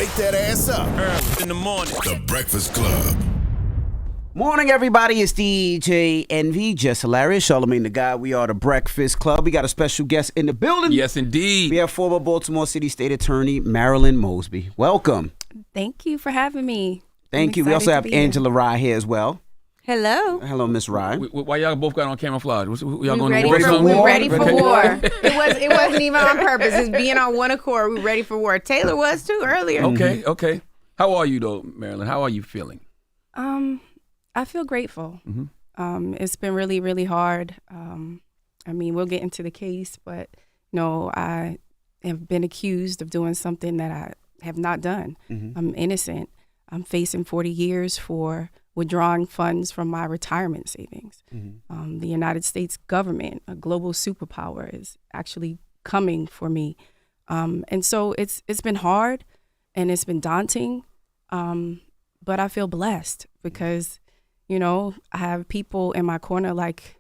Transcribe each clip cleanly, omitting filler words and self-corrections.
wake that ass up. Early in the morning. The Breakfast Club. Morning, everybody. It's DJ Envy, Jess Hilarious, Charlamagne the Guy. We are the Breakfast Club. We got a special guest in the building. Yes, indeed. We have former Baltimore City State Attorney Marilyn Mosby. Welcome. Thank you for having me. Thank you. We also have Angela Rye here as well. Hello. Hello, Miss Rye. Why y'all both got on camouflage? Y'all going ready to war? for We're war? ready for war. It wasn't even on purpose. It's being on one accord. We're ready for war. Taylor was too earlier. Okay. How are you though, Marilyn? How are you feeling? I feel grateful. It's been really, really hard. I mean, we'll get into the case, but I have been accused of doing something that I have not done. I'm innocent. I'm facing 40 years for withdrawing funds from my retirement savings. The United States government, a global superpower, is actually coming for me. And so it's been hard and it's been daunting, but I feel blessed because, I have people in my corner like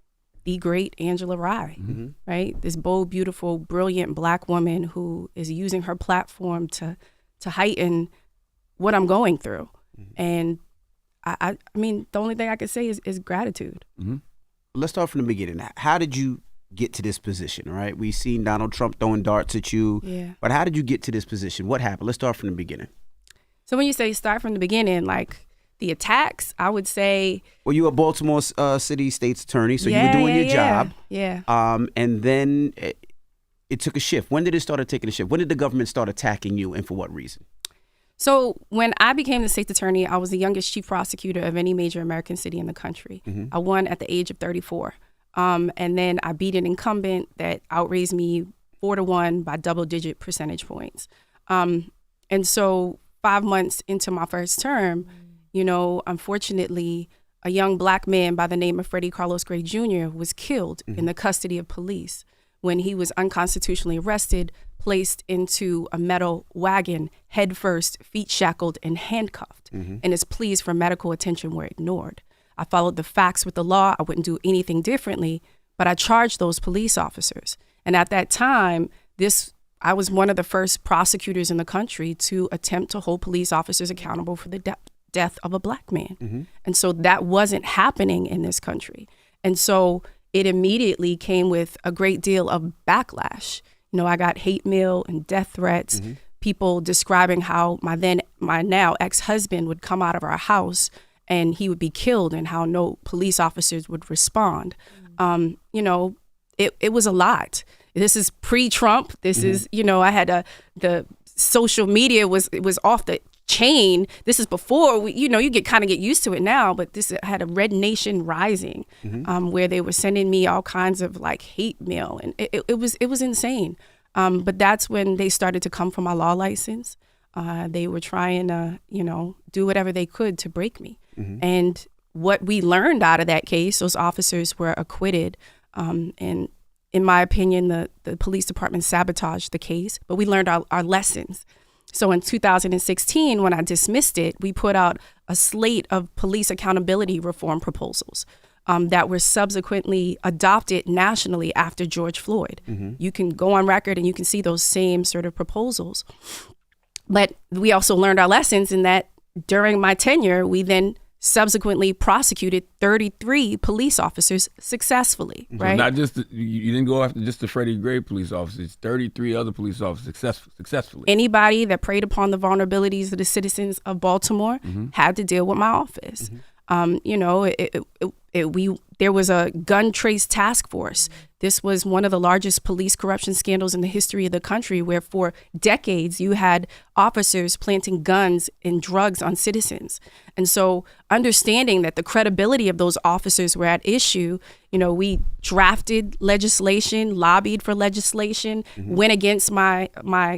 the great Angela Rye, right? This bold, beautiful, brilliant Black woman who is using her platform to heighten what I'm going through. And I mean, the only thing I can say is gratitude. Let's start from the beginning. How did you get to this position, right? We've seen Donald Trump throwing darts at you, but how did you get to this position? What happened? Let's start from the beginning. So when you say start from the beginning, like the attacks, I would say... Well, you were Baltimore City State's attorney, so you were doing your job. Yeah. And then it took a shift. When did it start taking a shift? When did the government start attacking you, and for what reason? So when I became the state's attorney, I was the youngest chief prosecutor of any major American city in the country. I won at the age of 34. And then I beat an incumbent that outraised me 4-1 by double-digit percentage points. And so 5 months into my first term, unfortunately, a young Black man by the name of Freddie Carlos Gray Jr. was killed in the custody of police when he was unconstitutionally arrested, placed into a metal wagon, head first, feet shackled, and handcuffed. And his pleas for medical attention were ignored. I followed the facts with the law. I wouldn't do anything differently, but I charged those police officers. And at that time, I was one of the first prosecutors in the country to attempt to hold police officers accountable for the death of a Black man. And so that wasn't happening in this country. And so it immediately came with a great deal of backlash. I got hate mail and death threats, people describing how my now ex-husband would come out of our house and he would be killed and how no police officers would respond. It was a lot. This is pre-Trump. This is, I had the social media was off the chain. This is before you get used to it now, but this had a Red Nation Rising, where they were sending me all kinds of like hate mail, and it was insane. But that's when they started to come for my law license. They were trying to do whatever they could to break me. And what we learned out of that case, those officers were acquitted, and in my opinion, the police department sabotaged the case, but we learned our lessons. So in 2016, when I dismissed it, we put out a slate of police accountability reform proposals that were subsequently adopted nationally after George Floyd. You can go on record and you can see those same sort of proposals. But we also learned our lessons in that during my tenure, we then subsequently prosecuted 33 police officers successfully, right? So not just, you didn't go after just the Freddie Gray police officers, 33 other police officers successfully. Anybody that preyed upon the vulnerabilities of the citizens of Baltimore had to deal with my office. There was a gun trace task force. This was one of the largest police corruption scandals in the history of the country, where for decades you had officers planting guns and drugs on citizens. And so understanding that the credibility of those officers were at issue, we drafted legislation, lobbied for legislation, went against my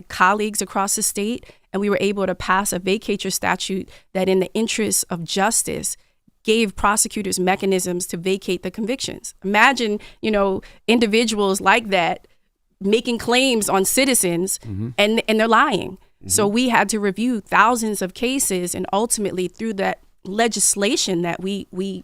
colleagues across the state, and we were able to pass a vacatur statute that in the interests of justice gave prosecutors mechanisms to vacate the convictions. Imagine, individuals like that making claims on citizens and they're lying. So we had to review thousands of cases, and ultimately through that legislation that we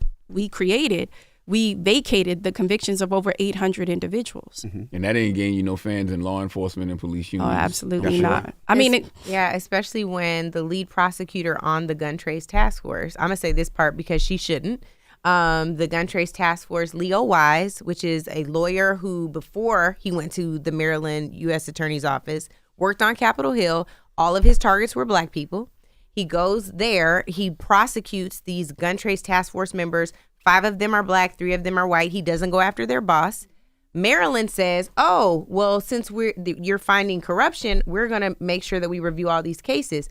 created, we vacated the convictions of over 800 individuals. And that ain't gain you no fans in law enforcement and police unions. Oh, absolutely not. I mean, especially when the lead prosecutor on the gun trace task force, I'm going to say this part because she shouldn't. The gun trace task force, Leo Wise, which is a lawyer who, before he went to the Maryland U.S. Attorney's Office, worked on Capitol Hill. All of his targets were black people. He goes there. He prosecutes these gun trace task force members. 5 of them are black, 3 of them are white. He doesn't go after their boss. Marilyn says, oh, well, since you're finding corruption, we're going to make sure that we review all these cases.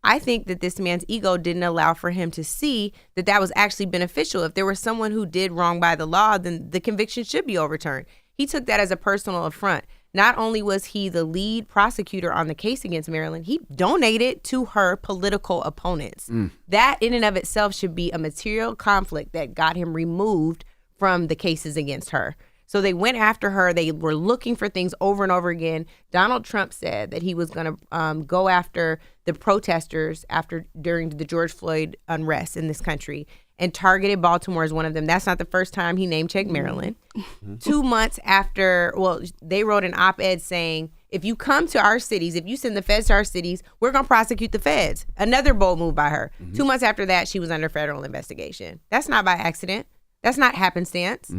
I think that this man's ego didn't allow for him to see that that was actually beneficial. If there was someone who did wrong by the law, then the conviction should be overturned. He took that as a personal affront. Not only was he the lead prosecutor on the case against Marilyn, he donated to her political opponents. That in and of itself should be a material conflict that got him removed from the cases against her. So they went after her. They were looking for things over and over again. Donald Trump said that he was going to go after the protesters during the George Floyd unrest in this country, and targeted Baltimore as one of them. That's not the first time he name-checked Maryland. 2 months after, they wrote an op-ed saying, if you come to our cities, if you send the feds to our cities, we're going to prosecute the feds. Another bold move by her. 2 months after that, she was under federal investigation. That's not by accident. That's not happenstance.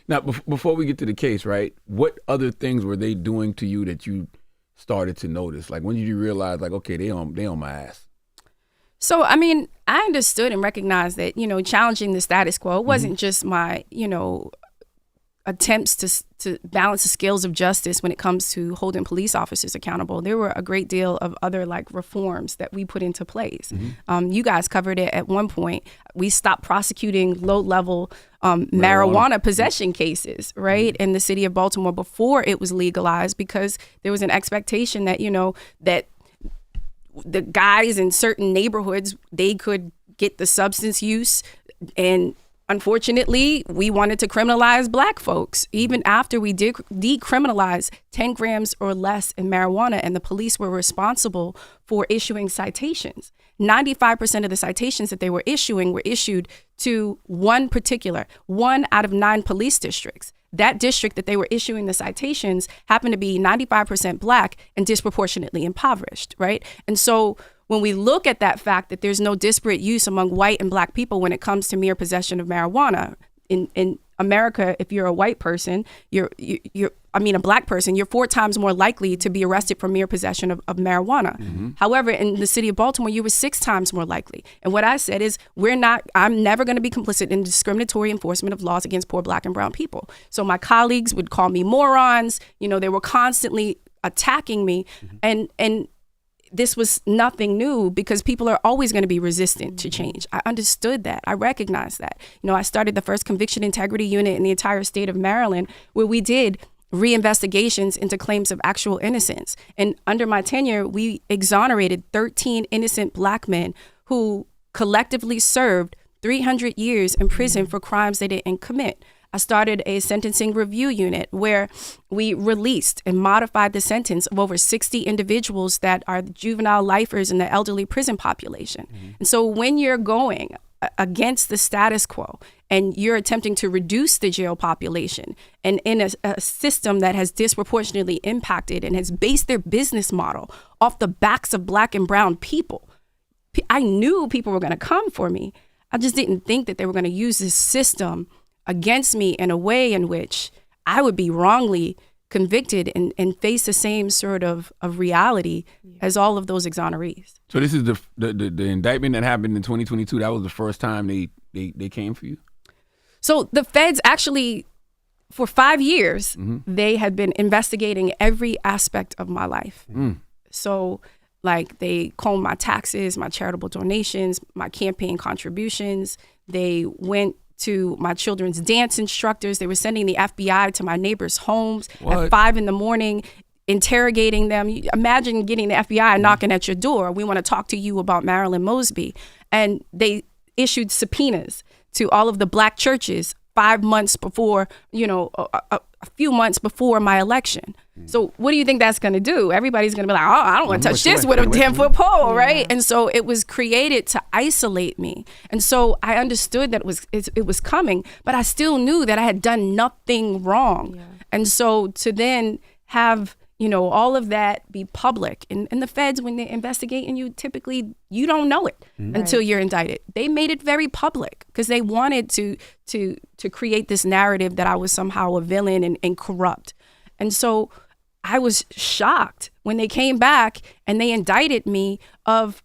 Now, before we get to the case, right, what other things were they doing to you that you started to notice? Like, when did you realize, like, okay, they on my ass? So, I mean, I understood and recognized that, challenging the status quo wasn't just my, attempts to balance the scales of justice when it comes to holding police officers accountable. There were a great deal of other reforms that we put into place. You guys covered it at one point. We stopped prosecuting low-level marijuana possession cases, right, in the city of Baltimore before it was legalized, because there was an expectation that, that the guys in certain neighborhoods, they could get the substance use. And unfortunately, we wanted to criminalize black folks, even after we did decriminalize 10 grams or less in marijuana, and the police were responsible for issuing citations. 95% of the citations that they were issued to one out of 9 police districts. That district that they were issuing the citations happened to be 95% black and disproportionately impoverished, right? And so when we look at that fact that there's no disparate use among white and black people when it comes to mere possession of marijuana in America, if you're a white person, a black person, you're 4 times more likely to be arrested for mere possession of marijuana. However, in the city of Baltimore, you were 6 times more likely. And what I said is, I'm never going to be complicit in discriminatory enforcement of laws against poor black and brown people. So my colleagues would call me morons. They were constantly attacking me. And this was nothing new, because people are always going to be resistant to change. I understood that. I recognized that. I started the first conviction integrity unit in the entire state of Maryland, where we did reinvestigations into claims of actual innocence. And under my tenure, we exonerated 13 innocent black men who collectively served 300 years in prison for crimes they didn't commit. I started a sentencing review unit where we released and modified the sentence of over 60 individuals that are juvenile lifers in the elderly prison population. And so when you're going against the status quo and you're attempting to reduce the jail population, and in a system that has disproportionately impacted and has based their business model off the backs of black and brown people, I knew people were going to come for me. I just didn't think that they were going to use this system against me in a way in which I would be wrongly convicted and face the same sort of reality as all of those exonerees. So this is the indictment that happened in 2022. That was the first time they came for you? So the feds actually, for 5 years, they had been investigating every aspect of my life. So they combed my taxes, my charitable donations, my campaign contributions. They went to my children's dance instructors. They were sending the FBI to my neighbors' homes at 5 a.m, interrogating them. Imagine getting the FBI knocking at your door. We want to talk to you about Marilyn Mosby. And they issued subpoenas to all of the black churches 5 months before, a few months before my election. So what do you think that's going to do? Everybody's going to be like, oh, I don't want to touch this with a 10-foot pole, right? And so it was created to isolate me. And so I understood that it was coming, but I still knew that I had done nothing wrong. Yeah. And so to then have, all of that be public, and the feds, when they're investigating you, typically you don't know it until you're indicted. They made it very public because they wanted to create this narrative that I was somehow a villain and corrupt. And so I was shocked when they came back and they indicted me of,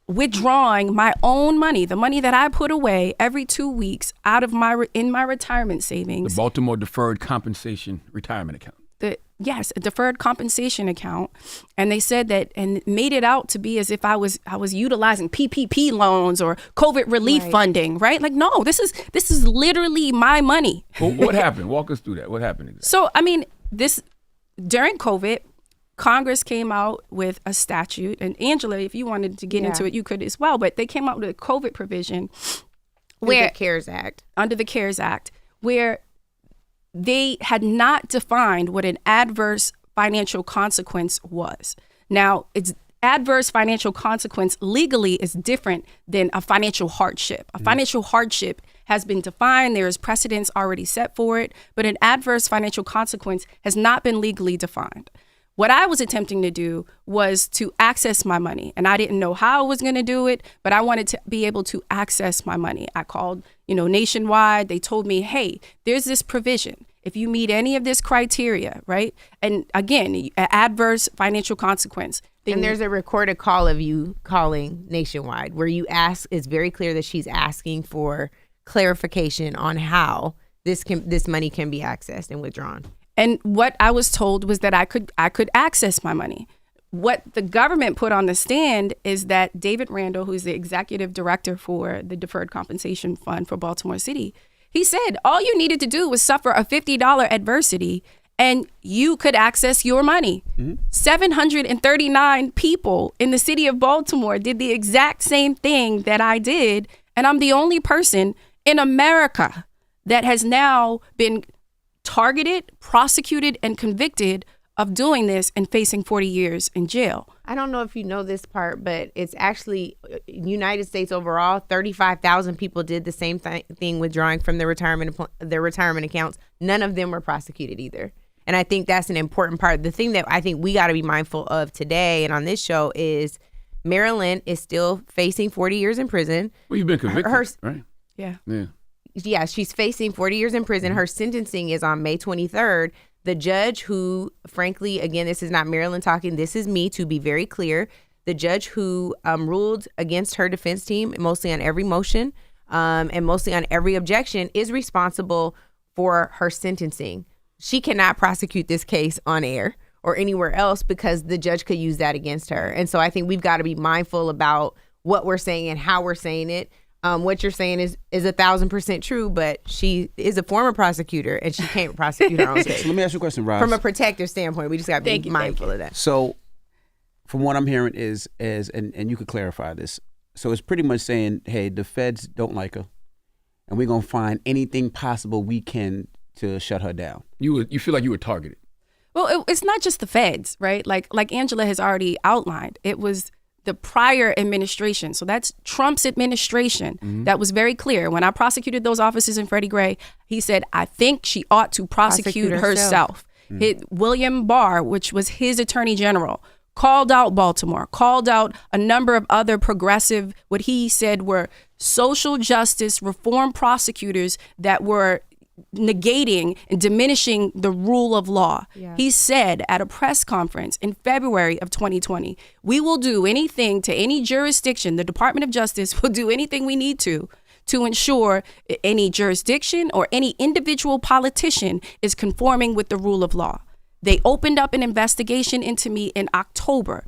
withdrawing my own money, the money that I put away every 2 weeks out of in my retirement savings. The Baltimore Deferred Compensation Retirement Account. Yes, a deferred compensation account. And they said that and made it out to be as if I was utilizing PPP loans or COVID relief funding, right? Like, no, this is literally my money. Well, what happened? Walk us through that. What happened exactly? So, during COVID, Congress came out with a statute, and Angela, if you wanted to get into it, you could as well, but they came out with a COVID provision under the CARES Act, where they had not defined what an adverse financial consequence was. Now, it's adverse financial consequence legally is different than a financial hardship. A financial hardship has been defined. There is precedents already set for it, but an adverse financial consequence has not been legally defined. What I was attempting to do was to access my money, and I didn't know how I was going to do it, but I wanted to be able to access my money. I called, Nationwide. They told me, hey, there's this provision. If you meet any of this criteria, right? And again, adverse financial consequence. And there's a recorded call of you calling Nationwide where you ask, it's very clear that she's asking for clarification on how this money can be accessed and withdrawn. And what I was told was that I could access my money. What the government put on the stand is that David Randall, who's the executive director for the Deferred Compensation Fund for Baltimore City, he said all you needed to do was suffer a $50 adversity and you could access your money. 739 people in the city of Baltimore did the exact same thing that I did. And I'm the only person in America that has now been targeted, prosecuted, and convicted of doing this and facing 40 years in jail. I don't know if you know this part, but it's actually United States overall, 35,000 people did the same thing withdrawing from their retirement accounts. None of them were prosecuted either. And I think that's an important part. The thing that I think we got to be mindful of today and on this show is Marilyn is still facing 40 years in prison. Well, you've been convicted, right? Yeah. Yeah, she's facing 40 years in prison. Her sentencing is on May 23rd. The judge who, frankly, again, this is not Marilyn talking, this is me, to be very clear. The judge who ruled against her defense team, mostly on every motion and mostly on every objection, is responsible for her sentencing. She cannot prosecute this case on air or anywhere else because the judge could use that against her. And so I think we've got to be mindful about what we're saying and how we're saying it. What you're saying is 1,000% true, but she is a former prosecutor and she can't prosecute her own case. So let me ask you a question, Roz. From a protective standpoint, we just got to be mindful of that. So from what I'm hearing is and you could clarify this. So it's pretty much saying, hey, the feds don't like her and we're going to find anything possible we can to shut her down. You feel like you were targeted. Well, it's not just the feds, right? Like Angela has already outlined. It was the prior administration. So that's Trump's administration. That was very clear. When I prosecuted those officers in Freddie Gray, he said, I think she ought to prosecute herself. William Barr, which was his attorney general, called out Baltimore, called out a number of other progressive, what he said were social justice reform prosecutors that were negating and diminishing the rule of law. Yeah. He said at a press conference in February of 2020, we will do anything to any jurisdiction, the Department of Justice will do anything we need to ensure any jurisdiction or any individual politician is conforming with the rule of law. They opened up an investigation into me in October.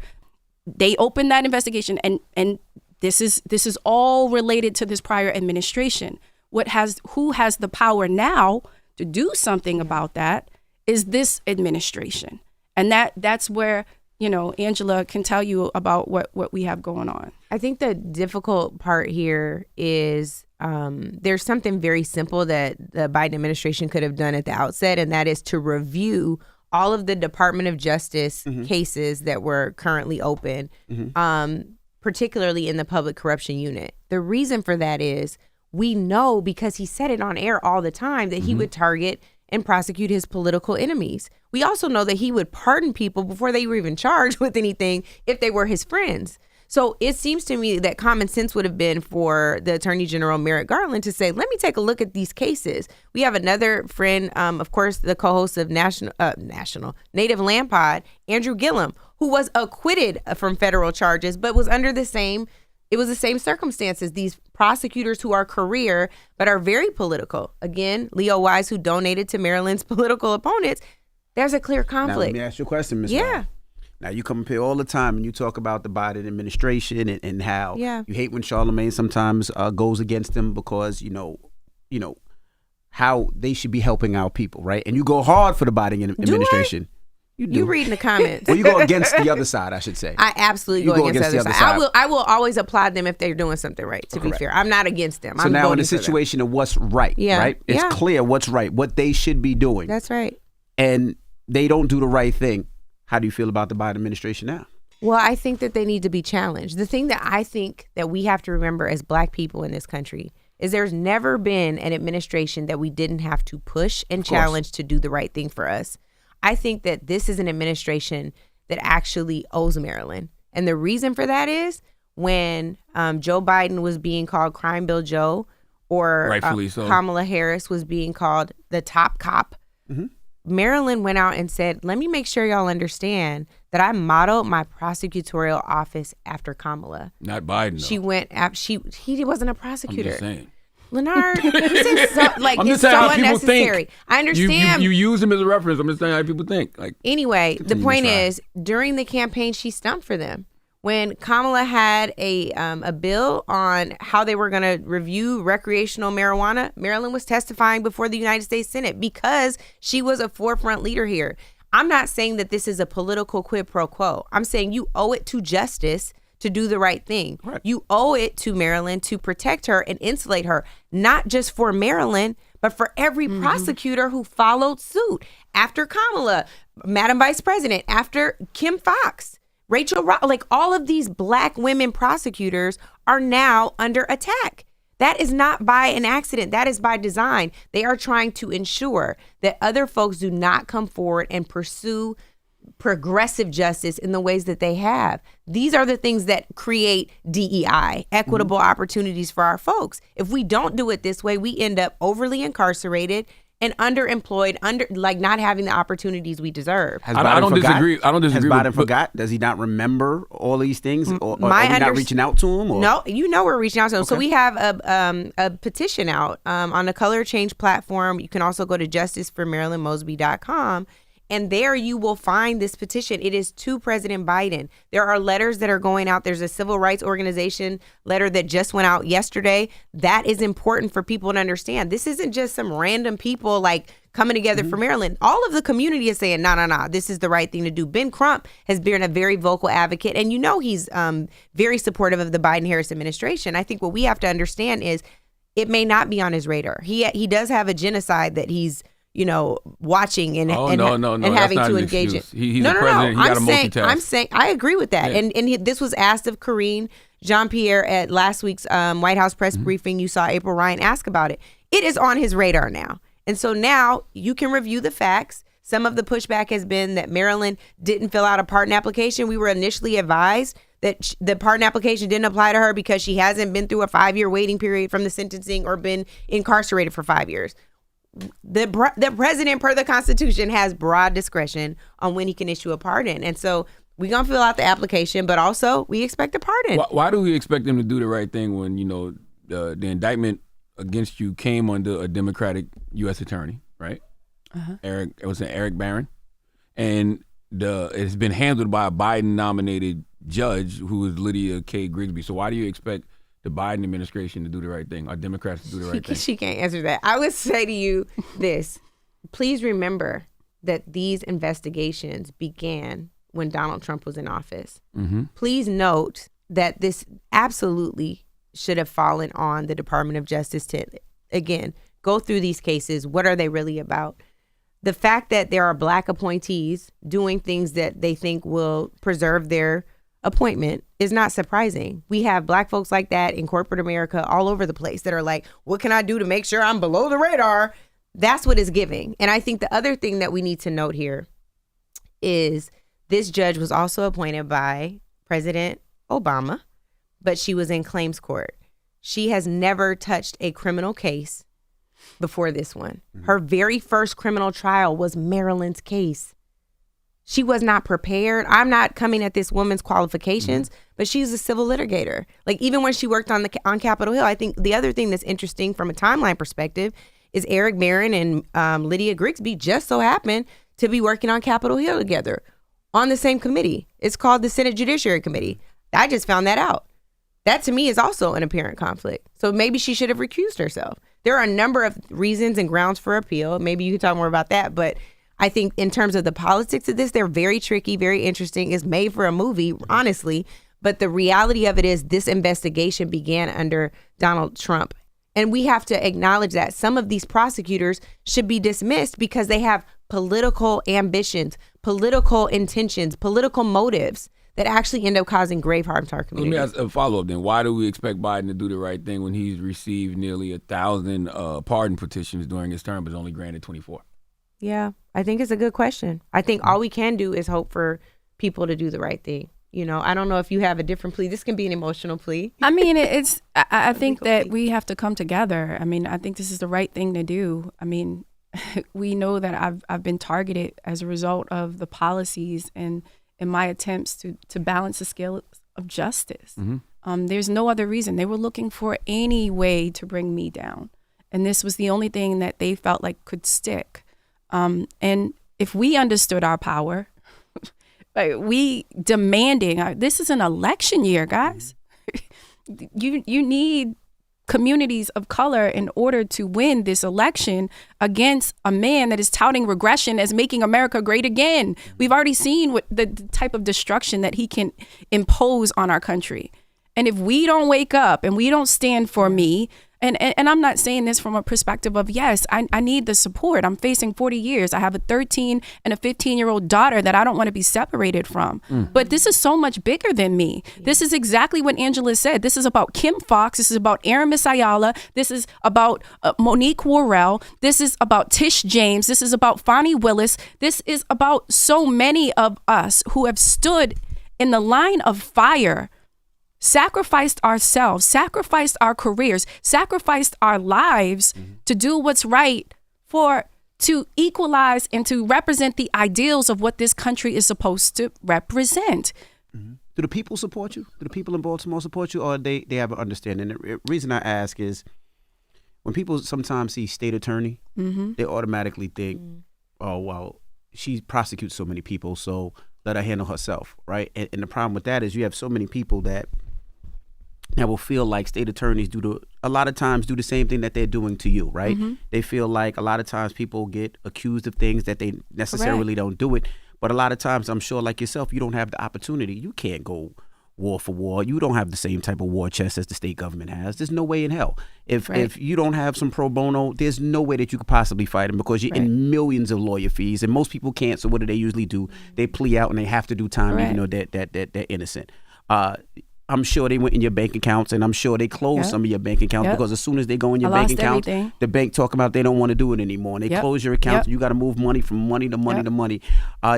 They opened that investigation and this is all related to this prior administration. Who has the power now to do something about that is this administration. And that's where, Angela can tell you about what we have going on. I think the difficult part here is there's something very simple that the Biden administration could have done at the outset, and that is to review all of the Department of Justice cases that were currently open, particularly in the public corruption unit. The reason for that is we know, because he said it on air all the time, that he would target and prosecute his political enemies. We also know that he would pardon people before they were even charged with anything if they were his friends. So it seems to me that common sense would have been for the Attorney General Merrick Garland to say, let me take a look at these cases. We have another friend, of course, the co-host of Native Land Pod, Andrew Gillum, who was acquitted from federal charges, but was under the same circumstances. These prosecutors who are career, but are very political. Again, Leo Wise, who donated to Maryland's political opponents. There's a clear conflict. Now, let me ask you a question, Ms. Brown. Now, you come up here all the time and you talk about the Biden administration and how you hate when Charlamagne sometimes goes against them because, you know, how they should be helping our people, right? And you go hard for the Biden administration. You reading the comments. Well, you go against the other side, I should say. I absolutely go against the other side. I will always applaud them if they're doing something right, to be fair. I'm not against them. So now in the situation of what's right, right? It's clear what's right, what they should be doing. That's right. And they don't do the right thing. How do you feel about the Biden administration now? Well, I think that they need to be challenged. The thing that I think that we have to remember as Black people in this country is there's never been an administration that we didn't have to push and challenge to do the right thing for us. I think that this is an administration that actually owes Maryland. And the reason for that is when Joe Biden was being called Crime Bill Joe, or rightfully so, Kamala Harris was being called the top cop, Maryland went out and said, let me make sure y'all understand that I modeled my prosecutorial office after Kamala. Not Biden, though. She went he wasn't a prosecutor. I'm just saying. Leonard, it's so unnecessary. I understand. You use him as a reference. I'm just saying how people think. Anyway, the point is, during the campaign, she stumped for them. When Kamala had a bill on how they were going to review recreational marijuana, Marilyn was testifying before the United States Senate because she was a forefront leader here. I'm not saying that this is a political quid pro quo. I'm saying you owe it to justice to do the right thing. Right. You owe it to Maryland to protect her and insulate her, not just for Maryland, but for every prosecutor who followed suit after Kamala, Madam Vice President, after Kim Foxx, Rachel, all of these Black women prosecutors are now under attack. That is not by an accident. That is by design. They are trying to ensure that other folks do not come forward and pursue progressive justice in the ways that they have. These are the things that create DEI, equitable opportunities for our folks. If we don't do it this way, we end up overly incarcerated and underemployed, not having the opportunities we deserve. I don't disagree. Has Biden forgot? Does he not remember all these things? Or are we not reaching out to him? Or? No, we're reaching out to him. Okay. So we have a petition out on the Color Change platform. You can also go to justiceformarilynmosby.com. And there you will find this petition. It is to President Biden. There are letters that are going out. There's a civil rights organization letter that just went out yesterday. That is important for people to understand. This isn't just some random people coming together for Maryland. All of the community is saying, no, this is the right thing to do. Ben Crump has been a very vocal advocate. And he's very supportive of the Biden-Harris administration. I think what we have to understand is it may not be on his radar. He does have a genocide that he's watching and having to engage in. He's a president. He got to multitask. I'm saying I agree with that. Yeah. And this was asked of Karine Jean-Pierre at last week's White House press briefing. You saw April Ryan ask about it. It is on his radar now. And so now you can review the facts. Some of the pushback has been that Maryland didn't fill out a pardon application. We were initially advised that the pardon application didn't apply to her because she hasn't been through a 5-year waiting period from the sentencing or been incarcerated for 5 years. The president, per the Constitution, has broad discretion on when he can issue a pardon. And so we're going to fill out the application, but also we expect a pardon. Why do we expect them to do the right thing when, the indictment against you came under a Democratic U.S. attorney, right? Eric Barron. And it's been handled by a Biden-nominated judge who is Lydia K. Grigsby. So why do you expect the Biden administration to do the right thing, or Democrats to do the right thing? She can't answer that. I would say to you this. Please remember that these investigations began when Donald Trump was in office. Please note that this absolutely should have fallen on the Department of Justice to, again, go through these cases. What are they really about? the fact that there are Black appointees doing things that they think will preserve their appointment is not surprising. We have Black folks like that in corporate America all over the place that are like, what can I do to make sure I'm below the radar? That's what it's giving. And I think the other thing that we need to note here is this judge was also appointed by President Obama, but she was in claims court. She has never touched a criminal case before this one. Her very first criminal trial was Marilyn's case. She was not prepared. I'm not coming at this woman's qualifications, but she's a civil litigator. Like, even when she worked on Capitol Hill, I think the other thing that's interesting from a timeline perspective is Eric Barron and Lydia Grigsby just so happened to be working on Capitol Hill together on the same committee. It's called the Senate Judiciary Committee. I just found that out. That to me is also an apparent conflict. So maybe she should have recused herself. There are a number of reasons and grounds for appeal. Maybe you can talk more about that, but I think in terms of the politics of this, they're very tricky, very interesting. It's made for a movie, honestly. But the reality of it is this investigation began under Donald Trump. And we have to acknowledge that some of these prosecutors should be dismissed because they have political ambitions, political intentions, political motives that actually end up causing grave harm to our community. Let me ask a follow-up then. Why do we expect Biden to do the right thing when he's received nearly 1,000 pardon petitions during his term, but only granted 24? Yeah, I think it's a good question. I think all we can do is hope for people to do the right thing. You know, I don't know if you have a different plea. This can be an emotional plea. I mean, I think that we have to come together. I mean, I think this is the right thing to do. I mean, we know that I've been targeted as a result of the policies and in my attempts to balance the scale of justice. There's no other reason. They were looking for any way to bring me down. And this was the only thing that they felt like could stick. And if we understood our power, like we demanding, this is an election year, guys. You need communities of color in order to win this election against a man that is touting regression as making America great again. We've already seen what the type of destruction that he can impose on our country. And if we don't wake up and we don't stand for me, and I'm not saying this from a perspective of, yes, I need the support. I'm facing 40 years. I have a 13 and a 15-year-old daughter that I don't want to be separated from. But this is so much bigger than me. This is exactly what Angela said. This is about Kim Foxx. This is about Aramis Ayala. This is about Monique Worrell. This is about Tish James. This is about Fonnie Willis. This is about so many of us who have stood in the line of fire, sacrificed ourselves, sacrificed our careers, sacrificed our lives to do what's right to equalize and to represent the ideals of what this country is supposed to represent. Do the people support you? Do the people in Baltimore support you, or they have an understanding? The reason I ask is when people sometimes see state attorney, they automatically think, oh, well, she prosecutes so many people, so let her handle herself, right? And the problem with that is you have so many people that will feel like state attorneys a lot of times do the same thing that they're doing to you, right? They feel like a lot of times people get accused of things that they necessarily don't do it. But a lot of times, I'm sure like yourself, you don't have the opportunity. You can't go war for war. You don't have the same type of war chest as the state government has. There's no way in hell. If you don't have some pro bono, there's no way that you could possibly fight them because you're in millions of lawyer fees. And most people can't. So what do they usually do? They plea out and they have to do time even though they're innocent. I'm sure they went in your bank accounts, and I'm sure they closed some of your bank accounts because as soon as they go in your bank account, the bank talking about they don't want to do it anymore. And they close your accounts. You got to move money from money to money to money.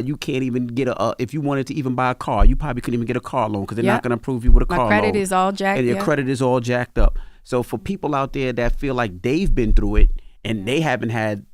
You can't even get if you wanted to even buy a car, you probably couldn't even get a car loan because they're not going to approve you with a car loan. My credit is all jacked up. And your credit is all jacked up. So for people out there that feel like they've been through it and they haven't had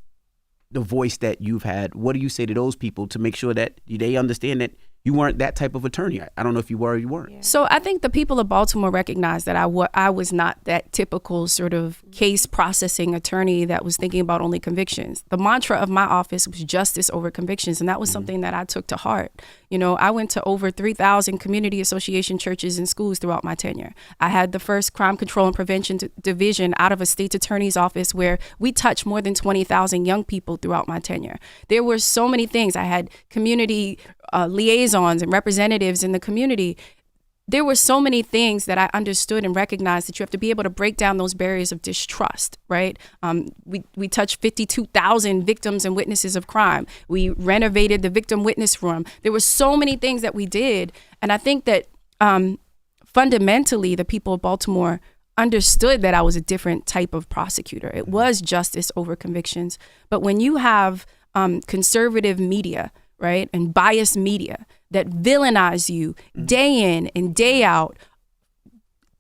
the voice that you've had, what do you say to those people to make sure that they understand that you weren't that type of attorney? I don't know if you were or you weren't. So I think the people of Baltimore recognize that I was not that typical sort of case processing attorney that was thinking about only convictions. The mantra of my office was justice over convictions, and that was something that I took to heart. You know, I went to over 3,000 community association churches and schools throughout my tenure. I had the first crime control and prevention division out of a state attorney's office where we touched more than 20,000 young people throughout my tenure. There were so many things. I had community liaisons and representatives in the community. there were so many things that I understood and recognized that you have to be able to break down those barriers of distrust, right? We touched 52,000 victims and witnesses of crime. We renovated the victim witness room. There were so many things that we did. And I think that fundamentally, the people of Baltimore understood that I was a different type of prosecutor. It was justice over convictions. But when you have conservative media, right, and biased media that villainize you day in and day out,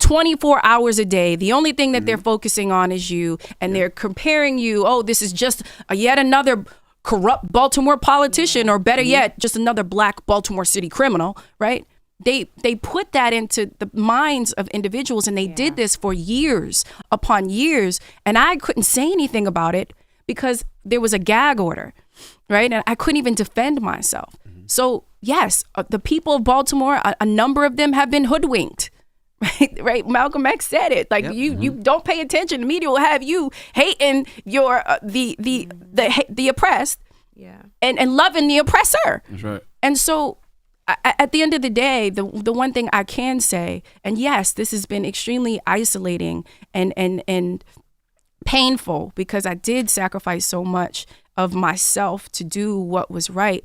24 hours a day, the only thing that they're focusing on is you, and they're comparing you, oh, this is just yet another corrupt Baltimore politician, or better yet, just another black Baltimore City criminal, right? They put that into the minds of individuals, and they did this for years upon years, and I couldn't say anything about it because there was a gag order, right? And I couldn't even defend myself. So yes, the people of Baltimore, a number of them have been hoodwinked, right? Malcolm X said it. Like you don't pay attention. The media will have you hating your the oppressed, and loving the oppressor. That's right. And so, at the end of the day, the one thing I can say, and yes, this has been extremely isolating and painful because I did sacrifice so much of myself to do what was right.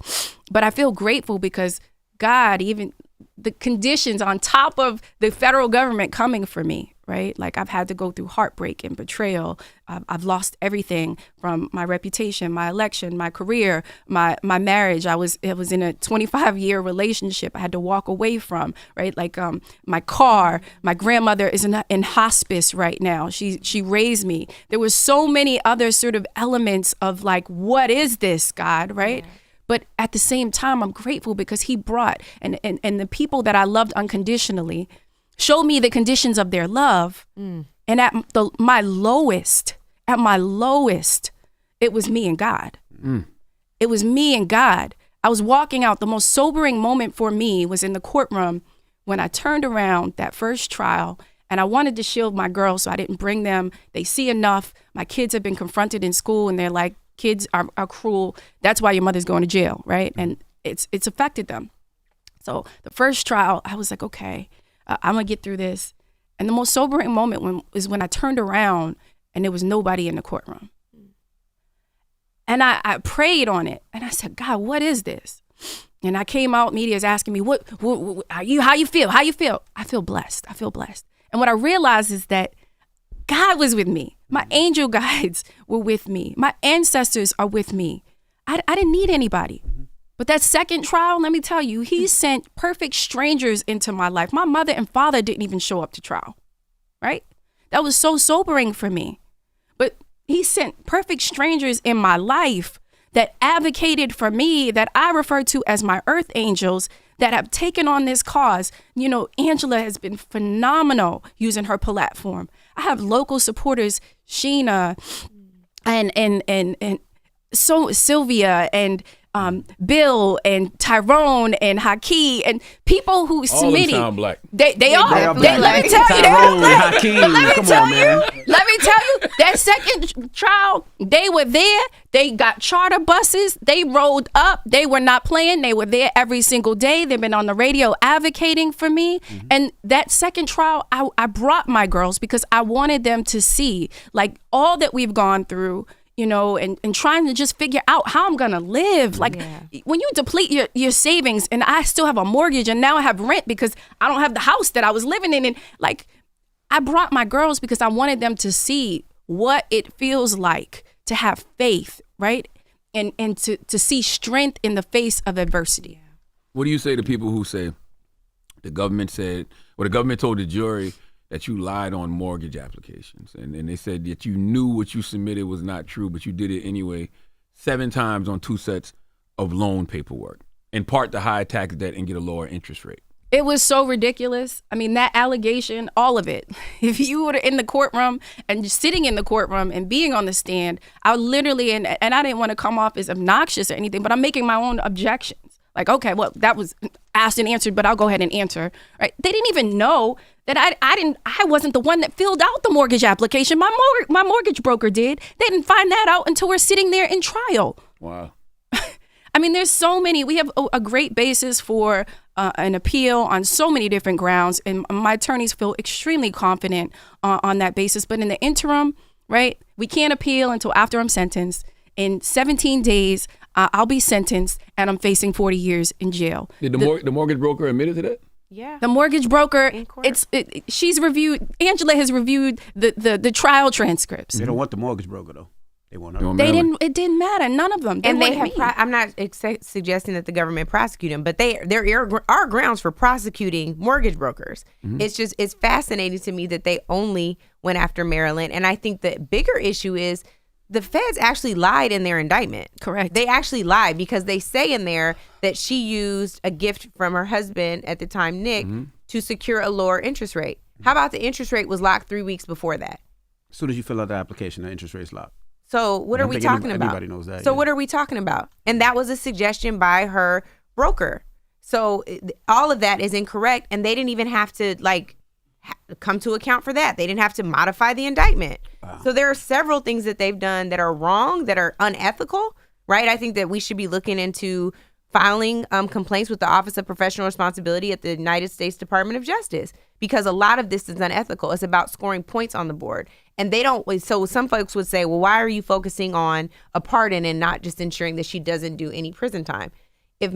But I feel grateful because God, even the conditions on top of the federal government coming for me, right? Like I've had to go through heartbreak and betrayal. I've lost everything from my reputation, my election, my career, my marriage. I was in a 25-year relationship I had to walk away from, right? Like my car, my grandmother is in hospice right now. She raised me. There was so many other sort of elements of like, what is this, God, right? Yeah. But at the same time, I'm grateful because he brought, and the people that I loved unconditionally showed me the conditions of their love. And at my lowest, it was me and God. It was me and God. I was walking out. The most sobering moment for me was in the courtroom when I turned around that first trial, and I wanted to shield my girls so I didn't bring them. They see enough. My kids have been confronted in school, and they're like, kids are cruel. That's why your mother's going to jail, right? And it's affected them. So the first trial, I was like, okay, I'm gonna get through this. And the most sobering moment was when I turned around and there was nobody in the courtroom. And I prayed on it, and I said, God, what is this? And I came out, media's asking me, what how you feel? How you feel? I feel blessed. And what I realized is that God was with me. My angel guides were with me. My ancestors are with me. I didn't need anybody. But that second trial, let me tell you, he sent perfect strangers into my life. My mother and father didn't even show up to trial, right? That was so sobering for me. But he sent perfect strangers in my life that advocated for me, that I refer to as my earth angels, that have taken on this cause. You know, Angela has been phenomenal using her platform. I have local supporters, Sheena and so Sylvia and Bill and Tyrone and Haki and people who Smitty. All sound black. They are. Let me tell you, Tyrone, Hakeem, let me tell you, that second trial, they were there. They got charter buses. They rolled up. They were not playing. They were there every single day. They've been on the radio advocating for me. And that second trial, I brought my girls because I wanted them to see like all that we've gone through, you know, and trying to just figure out how I'm going to live. Like when you deplete your savings, and I still have a mortgage and now I have rent because I don't have the house that I was living in. And like, I brought my girls because I wanted them to see what it feels like to have faith, right? And to see strength in the face of adversity. What do you say to people who say the government told the jury that you lied on mortgage applications, and they said that you knew what you submitted was not true, but you did it anyway 7 times on 2 sets of loan paperwork, in part to hide tax debt and get a lower interest rate? It was so ridiculous. I mean, that allegation, all of it. If you were in the courtroom and just sitting in the courtroom and being on the stand, I literally, and I didn't want to come off as obnoxious or anything, but I'm making my own objections. Like, okay, well, that was asked and answered, but I'll go ahead and answer. Right? They didn't even know that I wasn't the one that filled out the mortgage application. My mortgage broker did. They didn't find that out until we're sitting there in trial. Wow. I mean, there's so many. We have a great basis for an appeal on so many different grounds, and my attorneys feel extremely confident on that basis. But in the interim, right, we can't appeal until after I'm sentenced. In 17 days, I'll be sentenced, and I'm facing 40 years in jail. Did the mortgage broker admit to that? Yeah. The mortgage broker, she's reviewed. Angela has reviewed the trial transcripts. They don't want the mortgage broker though. They want her. It didn't matter. None of them. And they have. I'm not suggesting that the government prosecute them, but there are grounds for prosecuting mortgage brokers. Mm-hmm. It's fascinating to me that they only went after Marilyn, and I think the bigger issue is the feds actually lied in their indictment. Correct. They actually lied because they say in there that she used a gift from her husband at the time, Nick, to secure a lower interest rate. How about the interest rate was locked 3 weeks before that? As soon as you fill out the application, the interest rate's locked. So what are we talking about? Everybody knows that. So what are we talking about? And that was a suggestion by her broker. So all of that is incorrect, and they didn't even have to come to account for that. They didn't have to modify the indictment. Wow. So there are several things that they've done that are wrong, that are unethical, right? I think that we should be looking into filing complaints with the Office of Professional Responsibility at the United States Department of Justice, because a lot of this is unethical. It's about scoring points on the board. And they don't, so some folks would say, well, why are you focusing on a pardon and not just ensuring that she doesn't do any prison time? If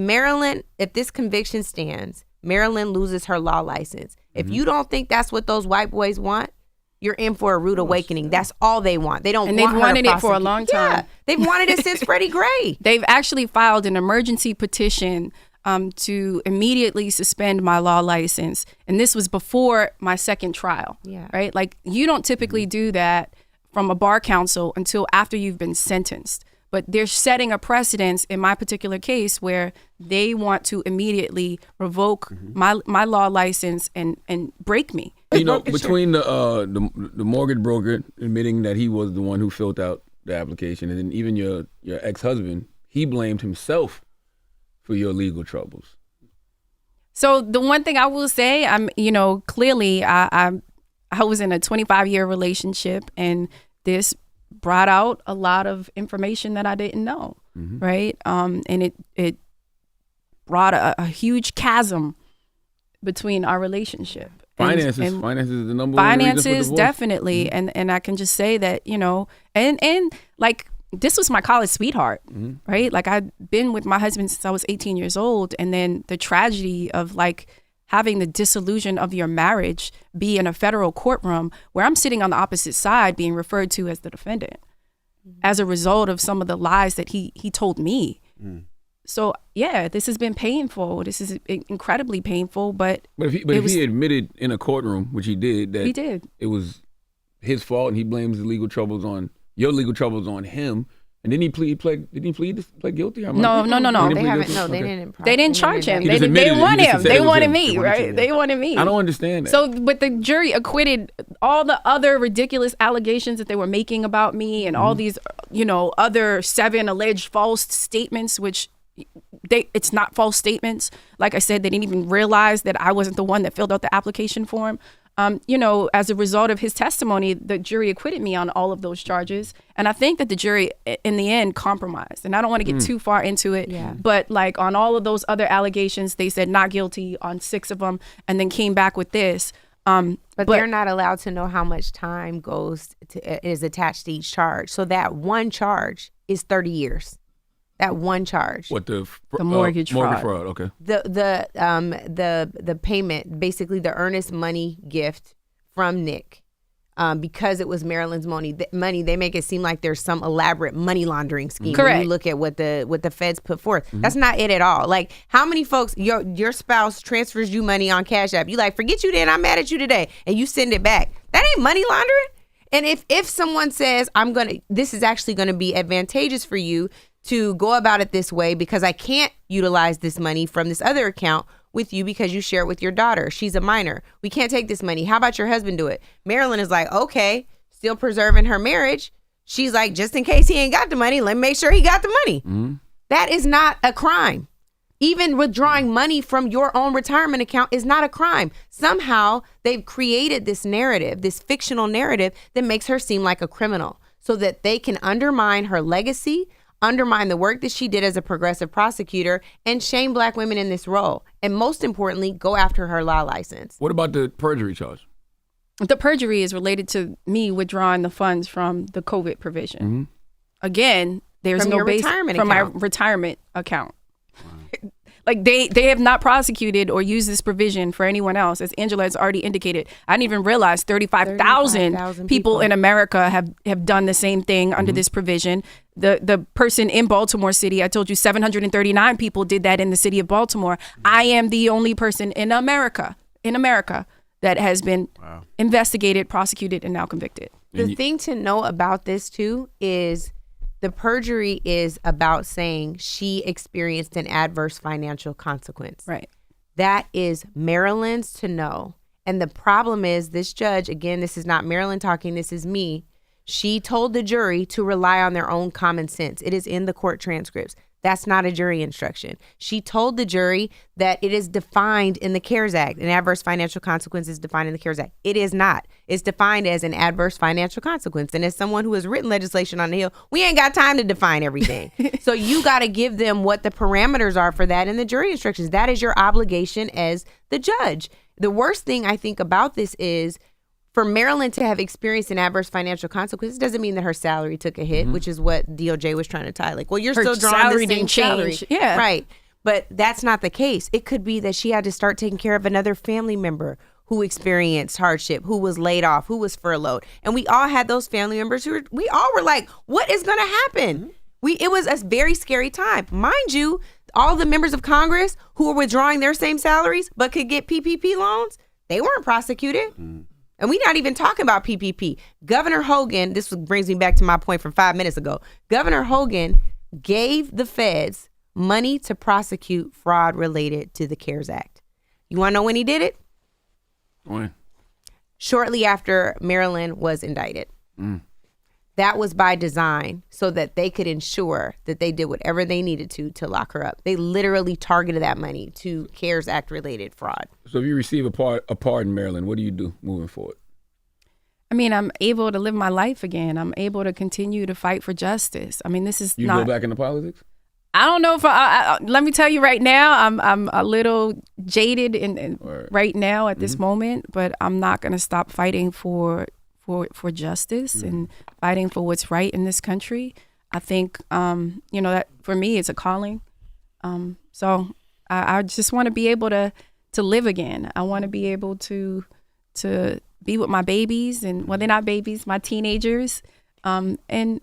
this conviction stands, Marilyn loses her law license. If you don't think that's what those white boys want, you're in for a rude awakening. That's all they want. They don't want her to prosecute. And they've wanted it for a long time. Yeah, they've wanted it since Freddie Gray. They've actually filed an emergency petition to immediately suspend my law license. And this was before my second trial, right? Like, you don't typically do that from a bar counsel until after you've been sentenced. But they're setting a precedence in my particular case where they want to immediately revoke my law license and break me. You know, between the mortgage broker admitting that he was the one who filled out the application, and then even your ex-husband, he blamed himself for your legal troubles. So the one thing I will say, clearly I was in a 25-year relationship, and this brought out a lot of information that I didn't know, right? And it brought a huge chasm between our relationship. Finances is the number one reason for divorce. Definitely. And I can just say that, and like, this was my college sweetheart, right? Like, I'd been with my husband since I was 18 years old. And then the tragedy of having the dissolution of your marriage be in a federal courtroom where I'm sitting on the opposite side being referred to as the defendant as a result of some of the lies that he told me. So, yeah, this has been painful. This is incredibly painful. But if he admitted in a courtroom, which he did, that it was his fault and he blames the legal troubles on your legal troubles on him. And didn't he plead guilty? No. They haven't. No, they didn't. They didn't charge him. They want him. They wanted me, right? They wanted me. I don't understand that. So, but the jury acquitted all the other ridiculous allegations that they were making about me, and all these, other 7 alleged false statements, which it's not false statements. Like I said, they didn't even realize that I wasn't the one that filled out the application form. As a result of his testimony, the jury acquitted me on all of those charges. And I think that the jury, in the end, compromised. And I don't want to get too far into it. Yeah. But on all of those other allegations, they said not guilty on 6 of them, and then came back with this. But they're not allowed to know how much time is attached to each charge. So that one charge is 30 years. That one charge. What the mortgage fraud? Okay. The payment, basically the earnest money gift from Nick, because it was Marilyn's money. They make it seem like there's some elaborate money laundering scheme. Correct. When you look at what the feds put forth, that's not it at all. Like, how many folks your spouse transfers you money on Cash App? You forget you then, I'm mad at you today, and you send it back. That ain't money laundering. And if someone says this is actually gonna be advantageous for you to go about it this way because I can't utilize this money from this other account with you because you share it with your daughter. She's a minor. We can't take this money. How about your husband do it? Marilyn is like, okay, still preserving her marriage. She's like, just in case he ain't got the money, let me make sure he got the money. That is not a crime. Even withdrawing money from your own retirement account is not a crime. Somehow they've created this narrative, this fictional narrative that makes her seem like a criminal so that they can undermine her legacy, undermine the work that she did as a progressive prosecutor, and shame Black women in this role. And most importantly, go after her law license. What about the perjury charge? The perjury is related to me withdrawing the funds from the COVID provision. Mm-hmm. Again, there's From no your base retirement from my account. retirement account. Like they have not prosecuted or used this provision for anyone else. As Angela has already indicated, I didn't even realize 35,000 people in America have done the same thing under this provision. The person in Baltimore City, I told you 739 people did that in the city of Baltimore. I am the only person in America that has been investigated, prosecuted, and now convicted. The thing to know about this too is the perjury is about saying she experienced an adverse financial consequence. Right. That is Marilyn's to know. And the problem is this judge, again, this is not Marilyn talking, this is me. She told the jury to rely on their own common sense. It is in the court transcripts. That's not a jury instruction. She told the jury that it is defined in the CARES Act. An adverse financial consequence is defined in the CARES Act. It is not. It's defined as an adverse financial consequence. And as someone who has written legislation on the Hill, we ain't got time to define everything. So you got to give them what the parameters are for that in the jury instructions. That is your obligation as the judge. The worst thing I think about this is for Marilyn to have experienced an adverse financial consequence doesn't mean that her salary took a hit, which is what DOJ was trying to tie. Like, well, you're Her still drawing salary the same didn't change. salary. Yeah. Right. But that's not the case. It could be that she had to start taking care of another family member who experienced hardship, who was laid off, who was furloughed. And we all had those family members we all were like, what is going to happen? It was a very scary time. Mind you, all the members of Congress who were withdrawing their same salaries but could get PPP loans, they weren't prosecuted. And we're not even talking about PPP. Governor Hogan, this brings me back to my point from 5 minutes ago. Governor Hogan gave the feds money to prosecute fraud related to the CARES Act. You want to know when he did it? When? Shortly after Marilyn was indicted. That was by design so that they could ensure that they did whatever they needed to lock her up. They literally targeted that money to CARES Act related fraud. So if you receive a pardon, Marilyn, what do you do moving forward? I mean, I'm able to live my life again. I'm able to continue to fight for justice. I mean, this is You not. go back into politics? I don't know if let me tell you right now, I'm a little jaded right now at this moment, but I'm not going to stop fighting for justice and fighting for what's right in this country. I think, that for me, it's a calling. So I just want to be able to live again. I want to be able to be with my babies and, well, they're not babies, my teenagers, and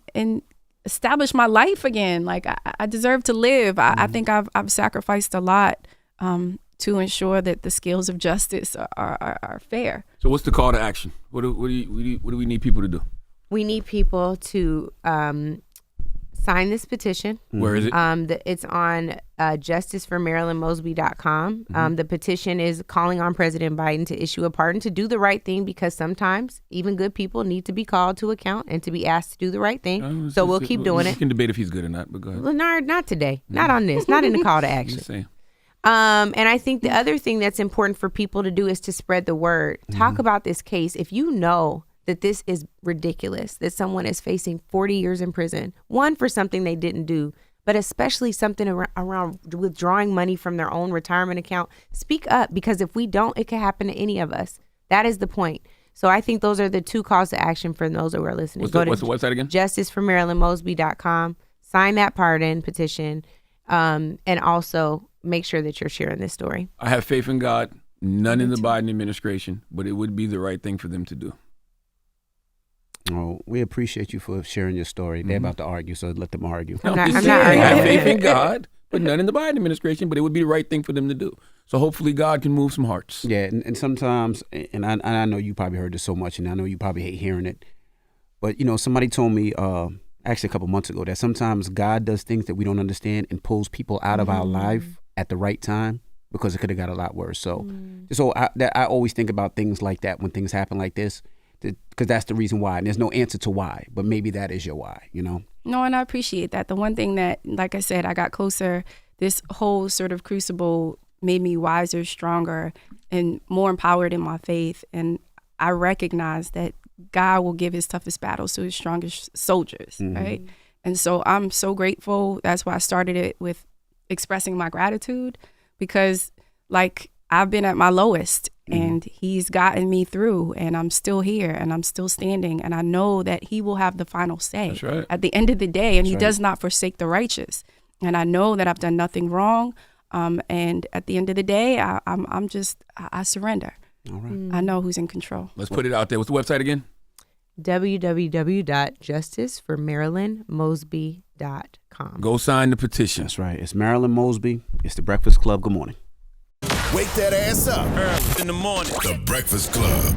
establish my life again. Like I deserve to live. I think I've sacrificed a lot to ensure that the scales of justice are fair. So what's the call to action? What do we need people to do? We need people to sign this petition. Where is it? It's on justiceformarilynmosby.com. The petition is calling on President Biden to issue a pardon, to do the right thing, because sometimes even good people need to be called to account and to be asked to do the right thing. So we'll keep doing it. You can debate if he's good or not, but go ahead. Leonard, not today. Not on this. Not in the call to action. Just saying. And I think the other thing that's important for people to do is to spread the word. Talk about this case. If you know that this is ridiculous, that someone is facing 40 years in prison, one, for something they didn't do, but especially something around withdrawing money from their own retirement account, speak up, because if we don't, it could happen to any of us. That is the point. So I think those are the two calls to action for those who are listening. What's the website again? justiceformarilynmosby.com. Sign that pardon petition, and also make sure that you're sharing this story. I have faith in God, none in the Biden administration, but it would be the right thing for them to do. Oh, we appreciate you for sharing your story. They're about to argue, so let them argue. I'm not I arguing. have faith in God, but none in the Biden administration, but it would be the right thing for them to do. So hopefully God can move some hearts. Yeah, and sometimes, and I know you probably heard this so much, and I know you probably hate hearing it, but somebody told me actually a couple months ago that sometimes God does things that we don't understand and pulls people out of our life at the right time, because it could have got a lot worse. So I always think about things like that when things happen like this, because that's the reason why. And there's no answer to why, but maybe that is your why, No, and I appreciate that. The one thing that, like I said, I got closer, this whole sort of crucible made me wiser, stronger, and more empowered in my faith. And I recognize that God will give his toughest battles to his strongest soldiers, right? And so I'm so grateful. That's why I started it with expressing my gratitude, because like I've been at my lowest and he's gotten me through, and I'm still here and I'm still standing, and I know that he will have the final say. That's right. At the end of the day, and That's he right. does not forsake the righteous. And I know that I've done nothing wrong. And at the end of the day, I surrender. All right. I know who's in control. Let's put it out there. What's the website again? www.justiceformarilynmosby.com. Go sign the petition. That's right. It's Marilyn Mosby. It's the Breakfast Club. Good morning. Wake that ass up. Early in the morning. The Breakfast Club.